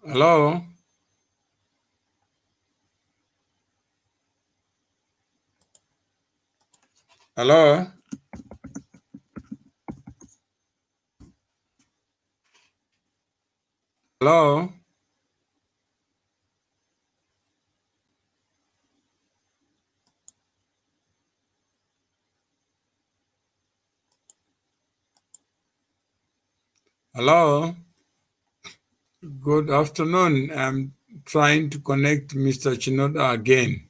Hello? Hello? Hello? Hello? Good afternoon. I'm trying to connect Mr. Chinoda again.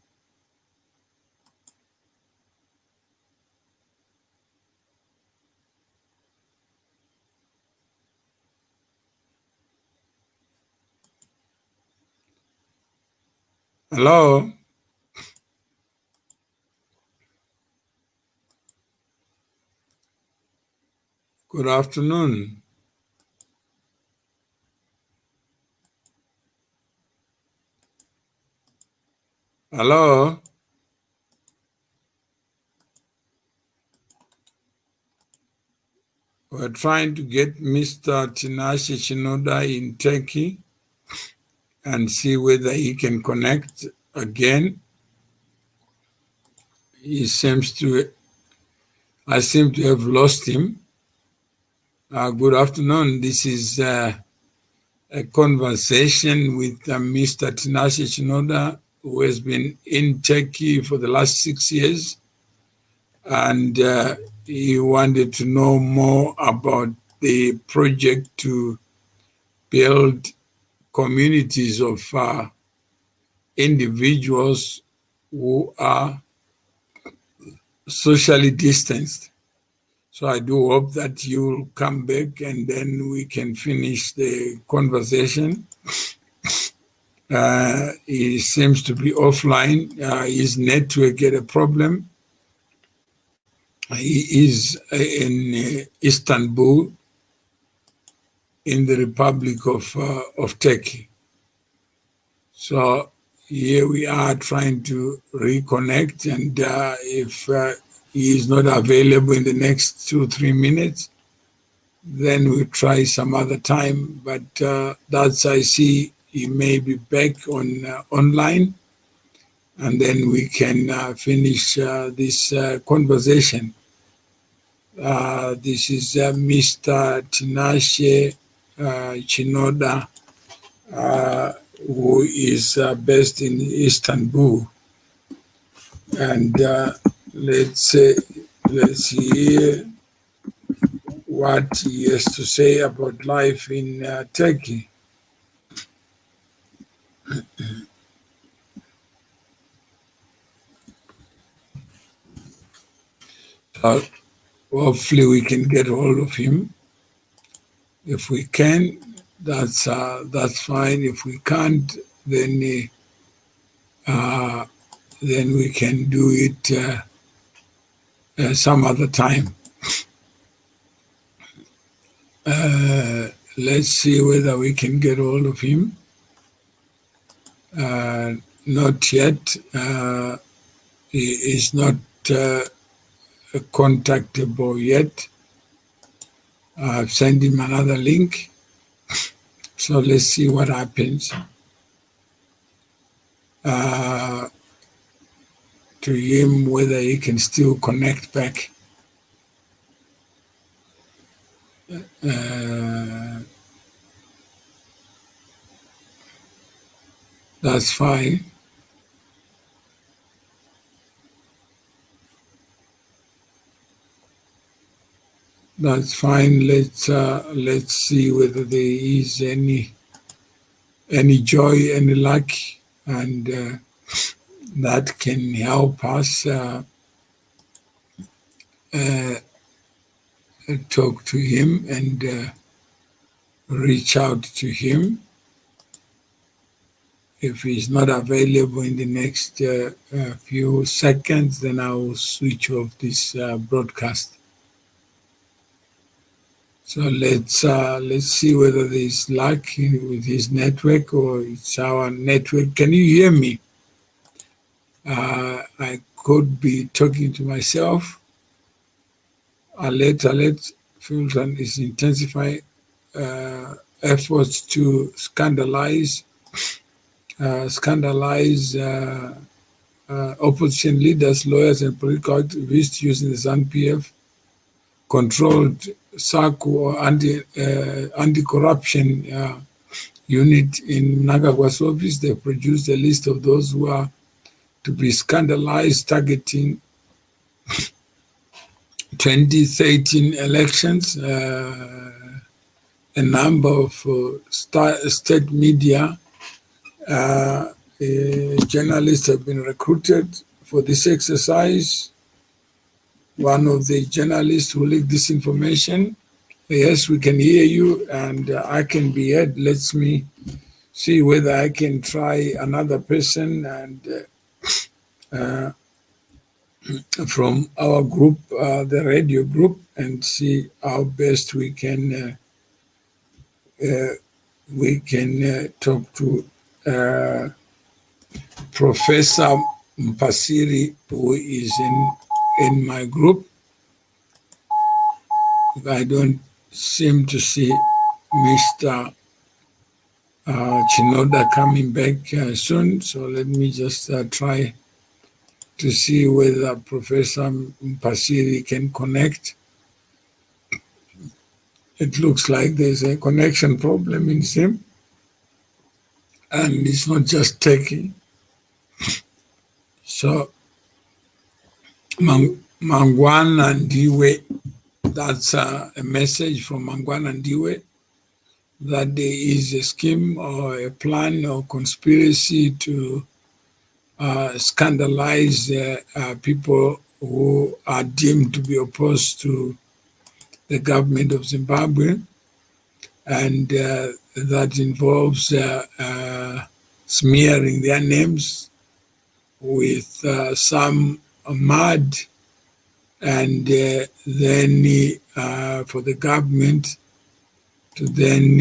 Hello? Good afternoon. Hello? We're trying to get Mr. Tinashe Chinoda in Turkey and see whether he can connect again. I seem to have lost him. Good afternoon. This is a conversation with Mr. Tinashe Chinoda, who has been in Turkey for the last 6 years. And he wanted to know more about the project to build communities of individuals who are socially distanced. So I do hope that you'll come back and then we can finish the conversation. He seems to be offline. His network had a problem. He is in Istanbul, in the Republic of Turkey. So here we are trying to reconnect, and if he is not available in the next 2-3 minutes, then we'll try some other time. But that's, I see he may be back on online, and then we can finish this conversation. This is Mr. Tinashe Chinoda, who is based in Istanbul. And let's hear what he has to say about life in Turkey. Hopefully we can get hold of him. If we can, that's fine. If we can't, then we can do it some other time. Let's see whether we can get hold of him. Not yet. He is not contactable yet. I've sent him another link. So let's see what happens to him, whether he can still connect back. That's fine. That's fine. Let's see whether there is any joy, any luck, and that can help us talk to him and reach out to him. If he's not available in the next few seconds, then I will switch off this broadcast. So let's see whether there's luck with his network or it's our network. Can you hear me? I could be talking to myself. Alert, filter is intensifying. efforts to scandalize opposition leaders, lawyers, and political activists using the ZANU-PF controlled SACU or anti-corruption unit in Mnangagwa's office. They produced a list of those who are to be scandalized, targeting 2013 elections. A number of state media journalists have been recruited for this exercise. One of the journalists who leaked this information, yes, we can hear you and I can be heard. Let me see whether I can try another person and from our group, the radio group, and see how best we can talk to Professor Mpasiri, who is in my group. I don't seem to see Mr. Chinoda coming back soon, so let me just try to see whether Professor Mpasiri can connect. It looks like there's a connection problem in Sim, and it's not just Turkey. So Mangwana Ndiwe, that's a message from Mangwana Ndiwe that there is a scheme or a plan or conspiracy to scandalize people who are deemed to be opposed to the government of Zimbabwe, and that involves smearing their names with some mud, and then for the government to then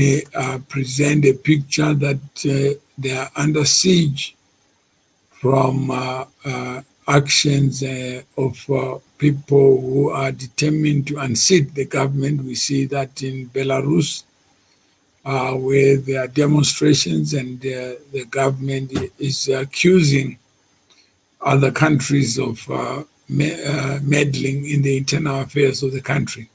present a picture that they are under siege from actions of people who are determined to unseat the government. We see that in Belarus, where there are demonstrations and the government is accusing other countries of meddling in the internal affairs of the country.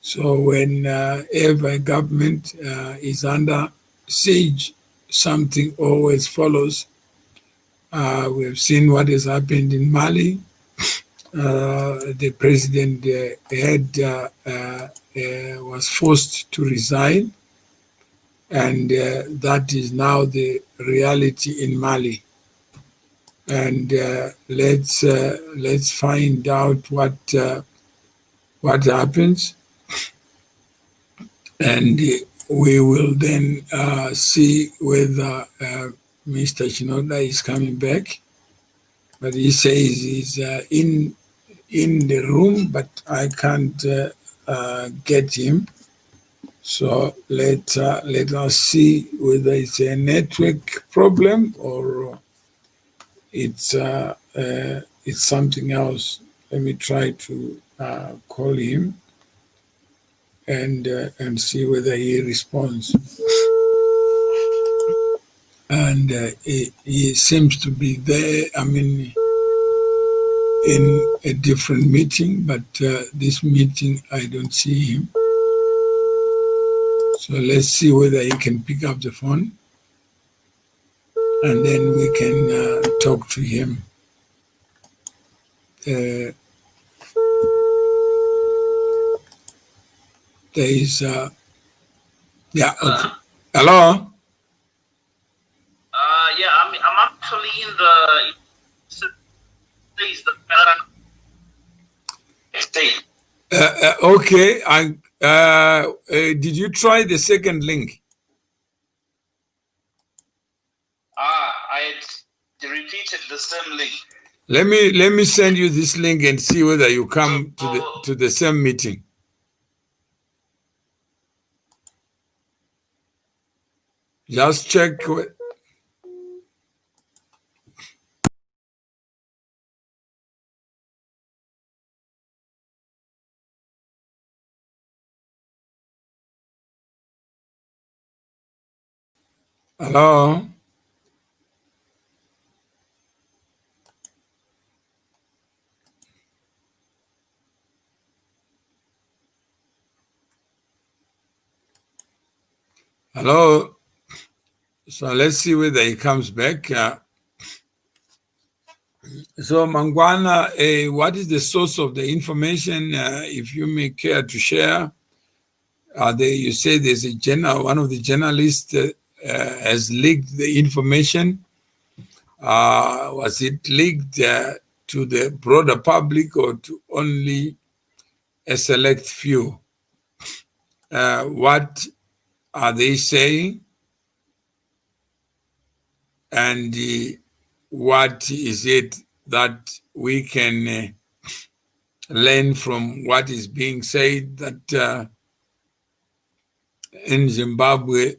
So whenever a government is under siege, something always follows. We have seen what has happened in Mali. The president was forced to resign, and that is now the reality in Mali. And let's find out what happens, and we will then see whether Mr. Chinoda is coming back. But he says he's in the room, but I can't get him. So let us see whether it's a network problem or it's something else. Let me try to call him and see whether he responds. And he seems to be there. I mean, in a different meeting, but this meeting I don't see him. So let's see whether he can pick up the phone, and then we can talk to him. There is, yeah, okay. Hello? Yeah, I'm actually in the state. Okay, did you try the second link? I repeated the same link. Let me send you this link and see whether you come to the same meeting. Just check. Hello? Hello? So let's see whether he comes back. So Mangwana, what is the source of the information, if you may care to share? You say there's one of the journalists has leaked the information. Was it leaked to the broader public or to only a select few? What are they saying? And what is it that we can learn from what is being said, that in Zimbabwe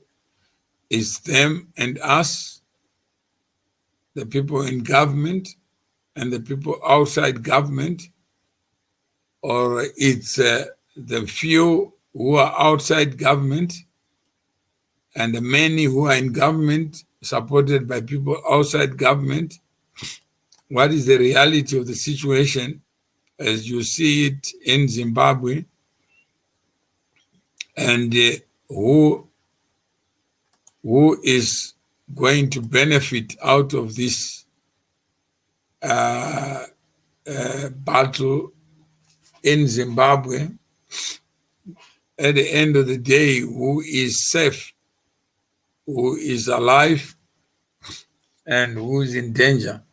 is them and us, the people in government and the people outside government, or it's the few who are outside government and the many who are in government supported by people outside government? What is the reality of the situation as you see it in Zimbabwe? And who is going to benefit out of this battle in Zimbabwe? At the end of the day, who is safe, who is alive, and who is in danger?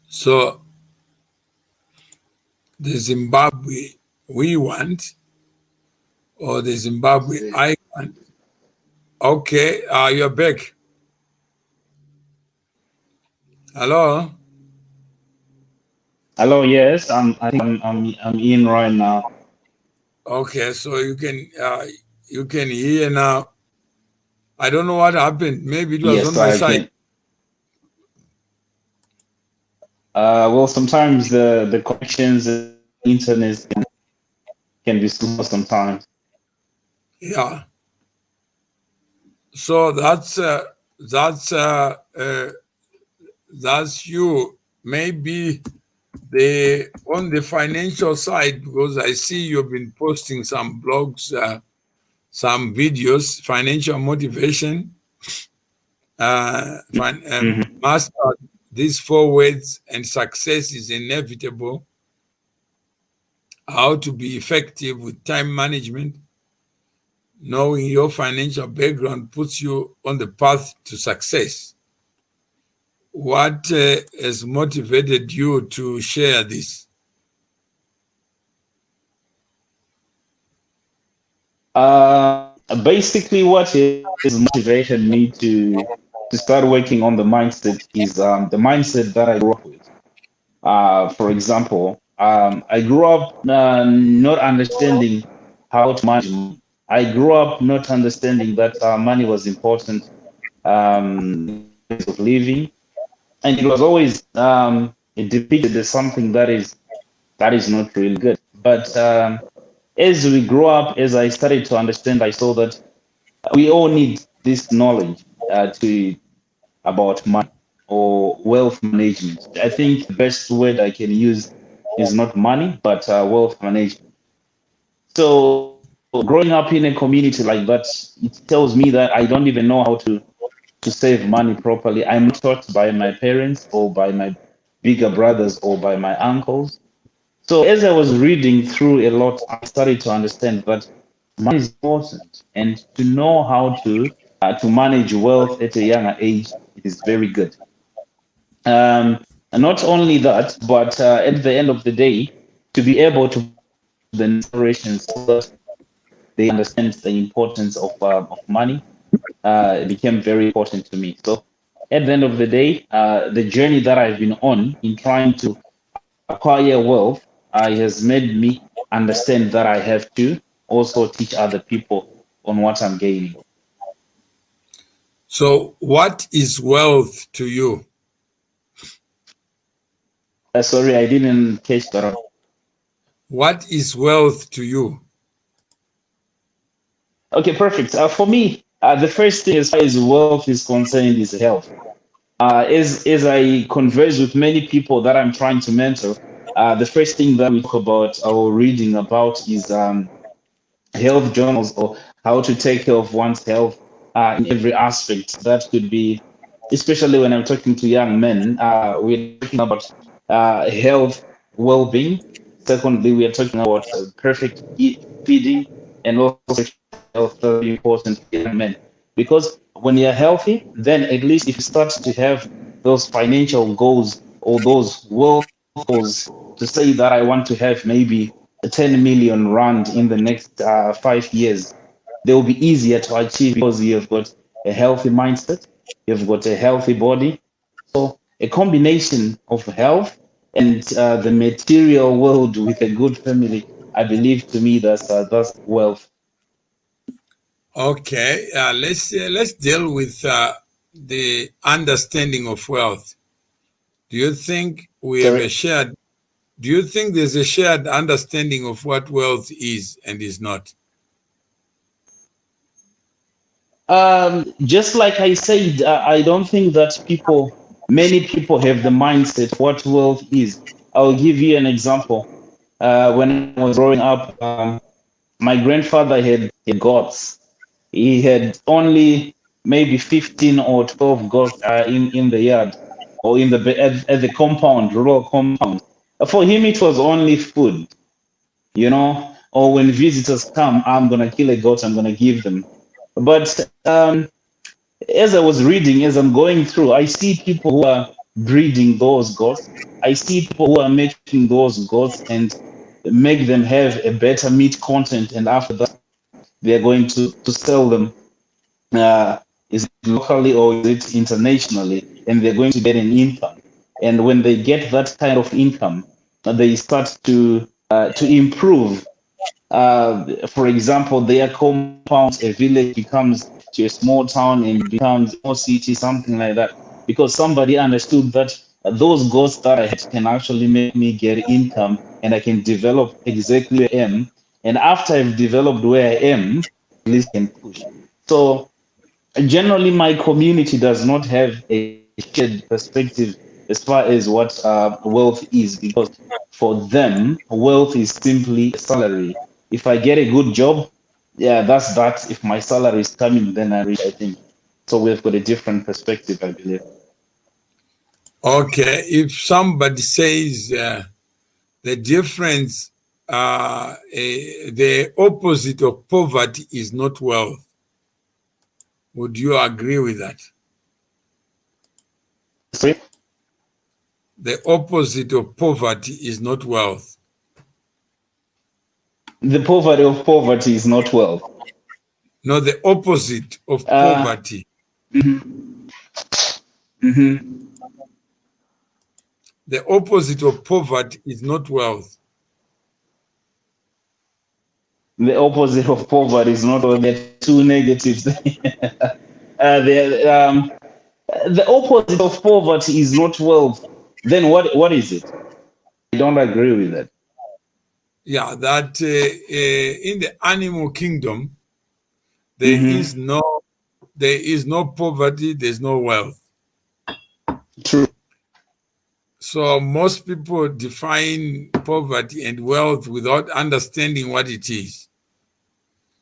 So the Zimbabwe we want, or the Zimbabwe I want? Okay, you're back. Hello. Hello, yes, I'm in right now. Okay, so you can hear now. I don't know what happened. Maybe it was on Yes, my I side. can. Well, sometimes the connections, the internet can be slow sometimes. Yeah. So that's you. Maybe on the financial side, because I see you've been posting some blogs, some videos, financial motivation, master these 4 words, and success is inevitable. How to be effective with time management. Knowing your financial background puts you on the path to success. What has motivated you to share this? Basically, what has motivated me to start working on the mindset is the mindset that I grew up with. For example, I grew up not understanding how to manage money. I grew up not understanding that money was important of living, and it was always depicted as something that is not really good. But as we grow up, as I started to understand, I saw that we all need this knowledge to about money or wealth management. I think the best word I can use is not money, but wealth management. So growing up in a community like that, it tells me that I don't even know how to save money properly. I'm not taught by my parents or by my bigger brothers or by my uncles. So as I was reading through a lot, I started to understand that money is important, and to know how to manage wealth at a younger age is very good. And not only that, but at the end of the day, to be able to the next generation so that they understand the importance of money, it became very important to me. So at the end of the day, the journey that I've been on in trying to acquire wealth has made me understand that I have to also teach other people on what I'm gaining. So what is wealth to you? Sorry, I didn't catch that. What is wealth to you? Okay, perfect. For me, the first thing as far as wealth is concerned is health. As I converse with many people that I'm trying to mentor, the first thing that we talk about or reading about is health journals or how to take care of one's health in every aspect. That could be, especially when I'm talking to young men, we're talking about health, well-being. Secondly, we are talking about perfect feeding and also sexual health. That's very important for young men because when you're healthy, then at least if you start to have those financial goals or those wealth goals to say that I want to have maybe 10 million rand in the next 5 years, they will be easier to achieve because you've got a healthy mindset, you've got a healthy body. So a combination of health and the material world with a good family, I believe to me that's wealth. Okay, let's deal with the understanding of wealth. Do you think we have a Sorry. shared? Do you think there's a shared understanding of what wealth is and is not? Just like I said, I don't think that many people have the mindset what wealth is. I'll give you an example. When I was growing up, my grandfather had goats. He had only maybe 15 or 12 goats in the yard or at the compound, rural compound. For him, it was only food, or when visitors come, I'm going to kill a goat, I'm going to give them. But as I was reading, as I'm going through, I see people who are breeding those goats. I see people who are making those goats and make them have a better meat content. And after that, they're going to sell them. Is it locally or is it internationally? And they're going to get an income. And when they get that kind of income, they start to improve. For example, their compound, a village becomes to a small town and becomes a small city, something like that. Because somebody understood that those goals that I had can actually make me get income and I can develop exactly where I am. And after I've developed where I am, at least I can push. So generally, my community does not have a shared perspective as far as what wealth is, because for them, wealth is simply a salary. If I get a good job, yeah, that's that. If my salary is coming, then I'm rich, I think. So we've got a different perspective, I believe. Okay, if somebody says the difference, the opposite of poverty is not wealth, would you agree with that? Sorry? The opposite of poverty is not wealth. The poverty of poverty is not wealth. No, the opposite of Uh, poverty. mhm. The opposite of poverty is not wealth. The opposite of poverty is not wealth. There are two negatives. There, the opposite of poverty is not wealth. Then what is it? I don't agree with that. Yeah, that in the animal kingdom there Mm-hmm. is no poverty, there's no wealth. True. So most people define poverty and wealth without understanding what it is.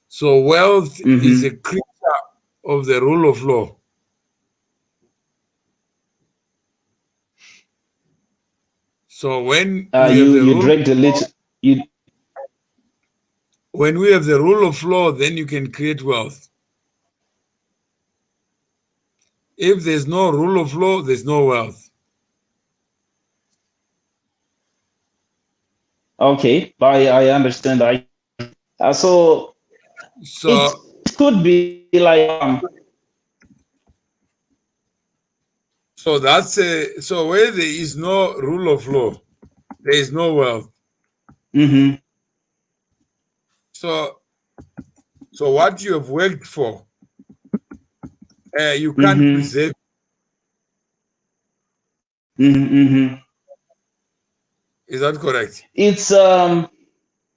So wealth is Mm-hmm. a creature of the rule of law. So when we have the You rule, dragged a little. You when we have the rule of law, then you can create wealth. If there's no rule of law, there's no wealth. okay? I understand. So it So could be like so where there is no rule of law, there is no wealth. mm-hmm. So what you have worked for, you can't Mm-hmm. preserve. Mm-hmm. Mm-hmm. Is that correct? It's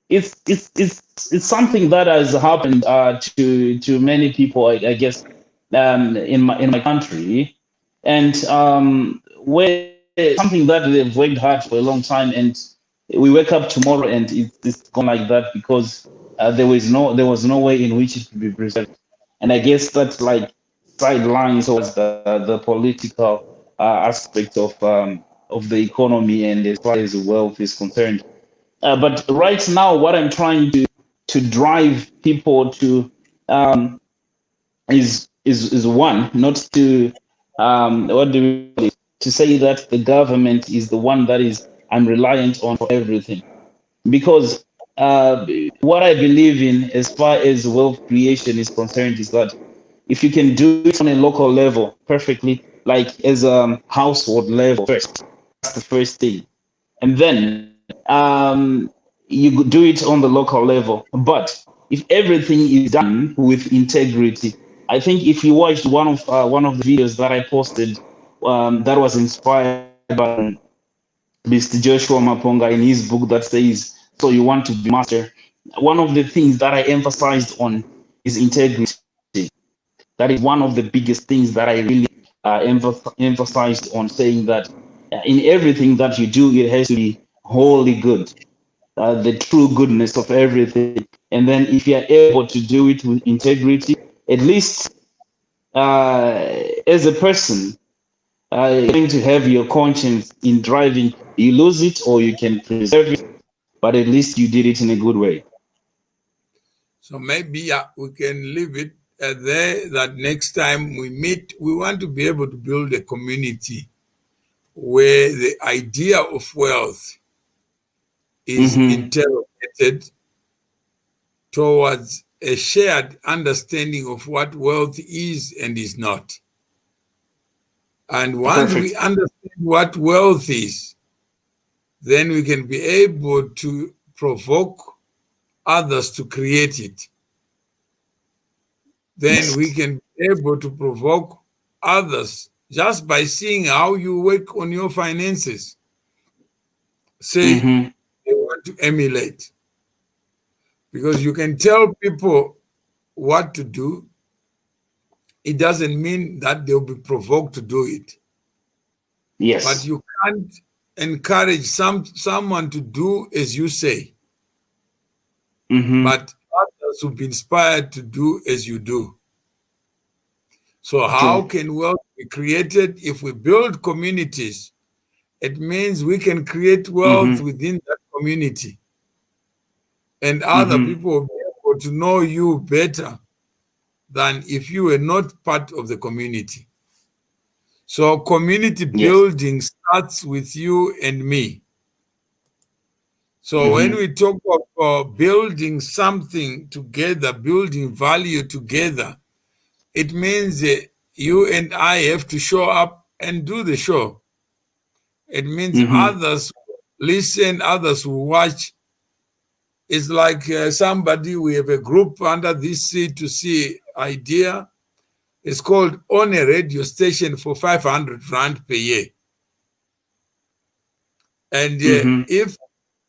it's something that has happened to many people, I guess, in my country, and where something that they've worked hard for a long time, and we wake up tomorrow and it's gone like that because there was no way in which it could be preserved, and I guess that's like sidelines towards the political aspect of the economy and as far as wealth is concerned. But right now, what I'm trying to drive people to is one, not to what do we call it? To say that the government is the one that is I'm reliant on for everything, because uh, what I believe in as far as wealth creation is concerned is that if you can do it on a local level perfectly, like as a household level first, that's the first thing, and then you do it on the local level. But if everything is done with integrity, I think if you watched one of the videos that I posted, that was inspired by Mr. Joshua Maponga in his book that says, "So you want to be master." One of the things that I emphasized on is integrity. That is one of the biggest things that I really emphasized on, saying that in everything that you do, it has to be wholly good, the true goodness of everything. And then if you are able to do it with integrity, at least as a person, you're going to have your conscience in driving. You lose it or you can preserve it, but at least you did it in a good way. So maybe we can leave it there, that next time we meet, we want to be able to build a community where the idea of wealth is interrogated towards a shared understanding of what wealth is and is not. And once Perfect. we understand what wealth is, then we can be able to provoke others to create it. Then we can be able to provoke others just by seeing how you work on your finances. Say they want to emulate. Because you can tell people what to do, it doesn't mean that they'll be provoked to do it. Yes. But you can't encourage someone to do as you say. But others will be inspired to do as you do. So how can wealth be created? If we build communities, it means we can create wealth within that community. And other people will be able to know you better than if you were not part of the community. So community building starts with you and me. So when we talk about building something together, building value together, it means that you and I have to show up and do the show. It means others listen, others will watch. It's like somebody, we have a group under this C2C idea. It's called On a Radio Station for 500 Rand per year. And if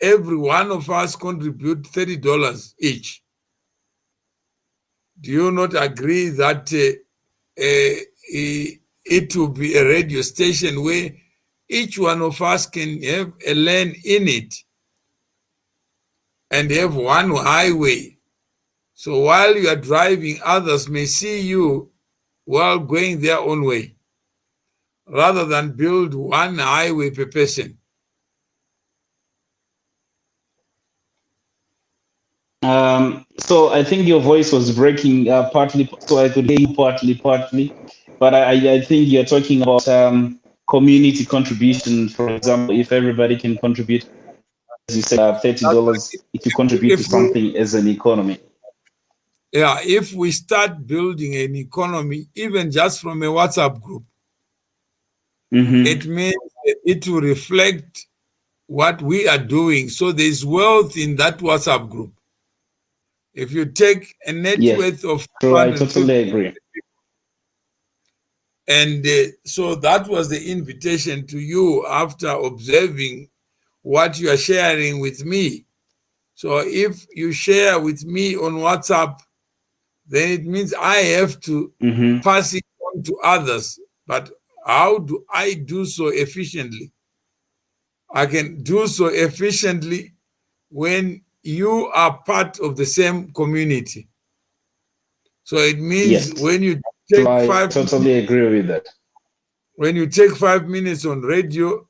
every one of us contribute $30 each, do you not agree that it will be a radio station where each one of us can have a lane in it and have one highway? So while you are driving, others may see you while going their own way, rather than build one highway per person. So I think your voice was breaking partly, so I could hear you partly. But I think you're talking about community contribution. For example, if everybody can contribute, as you said, $30, if you contribute to something as an economy. Yeah, if we start building an economy, even just from a WhatsApp group, it means it will reflect what we are doing. So there's wealth in that WhatsApp group. If you take a net worth of I totally agree. And so that was the invitation to you after observing what you are sharing with me. So if you share with me on WhatsApp, then it means I have to pass it on to others. But how do I do so efficiently? I can do so efficiently when you are part of the same community. So it means Yes. when you take I totally agree with that. when you take 5 minutes on radio,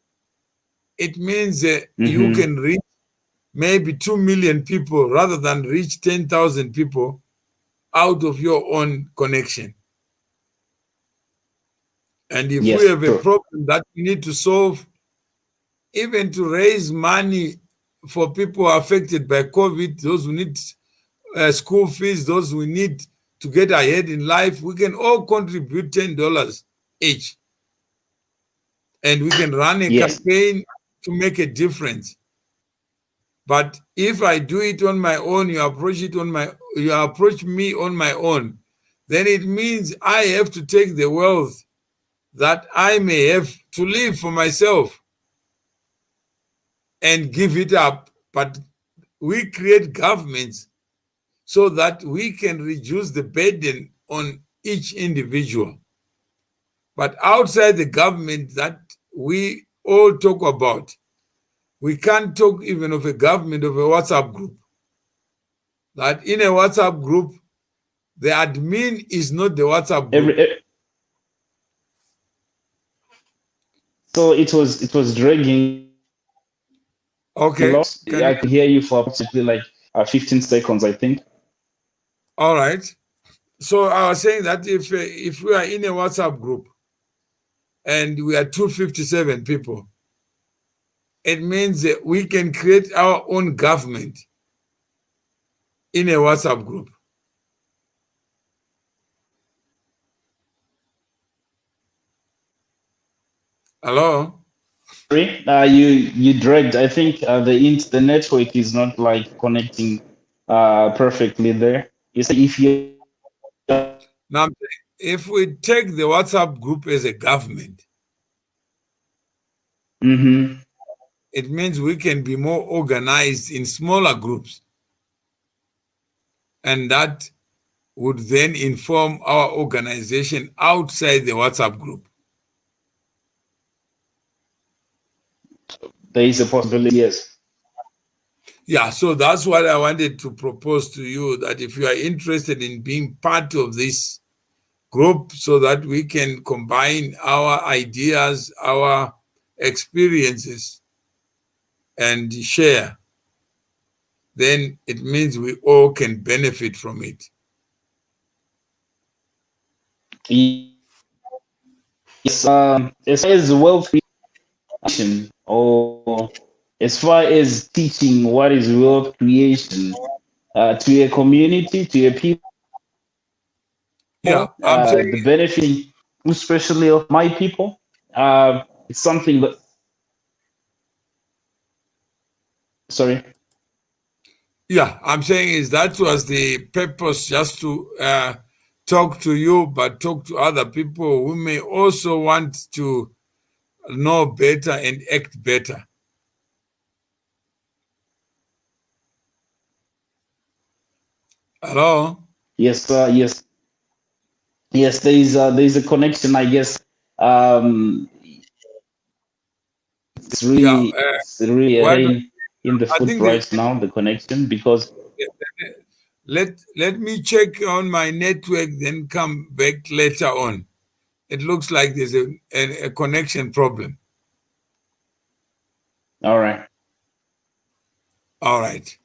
it means you can reach maybe 2 million people rather than reach 10,000 people out of your own connection. And if we Yes, have a true. problem that we need to solve, even to raise money for people affected by COVID, those who need school fees, those who need to get ahead in life, we can all contribute $10 each. And we can run a Yes. campaign to make a difference. But if I do it on my own, you approach me on my own, then it means I have to take the wealth that I may have to live for myself and give it up. But we create governments so that we can reduce the burden on each individual. But outside the government that we all talk about, we can't talk even of a government of a WhatsApp group. That in a WhatsApp group, the admin is not the WhatsApp group. So it was dragging. Okay. I could hear you for approximately like 15 seconds, I think. All right. So I was saying that if we are in a WhatsApp group and we are 257 people, it means that we can create our own government in a WhatsApp group. Hello? You dragged. I think the network is not like connecting perfectly there. You say if you Now, if we take the WhatsApp group as a government, it means we can be more organized in smaller groups. And that would then inform our organization outside the WhatsApp group. there is a possibility, yes. Yeah, so that's what I wanted to propose to you, that if you are interested in being part of this group so that we can combine our ideas, our experiences, and share, then it means we all can benefit from it. Yes, as far as wealth creation, or as far as teaching what is wealth creation to a community, to a people, Yeah, I'm saying, the benefit, especially of my people, it's something that. Sorry. yeah, I'm saying is that was the purpose, just to talk to you, but talk to other people who may also want to know better and act better. Hello? Yes, yes. There is a connection, I guess. Yeah. It's really a Why don't, pain in the I foot think right now, the connection, because let me check on my network, then come back later on. It looks like there's a connection problem. all right. All right.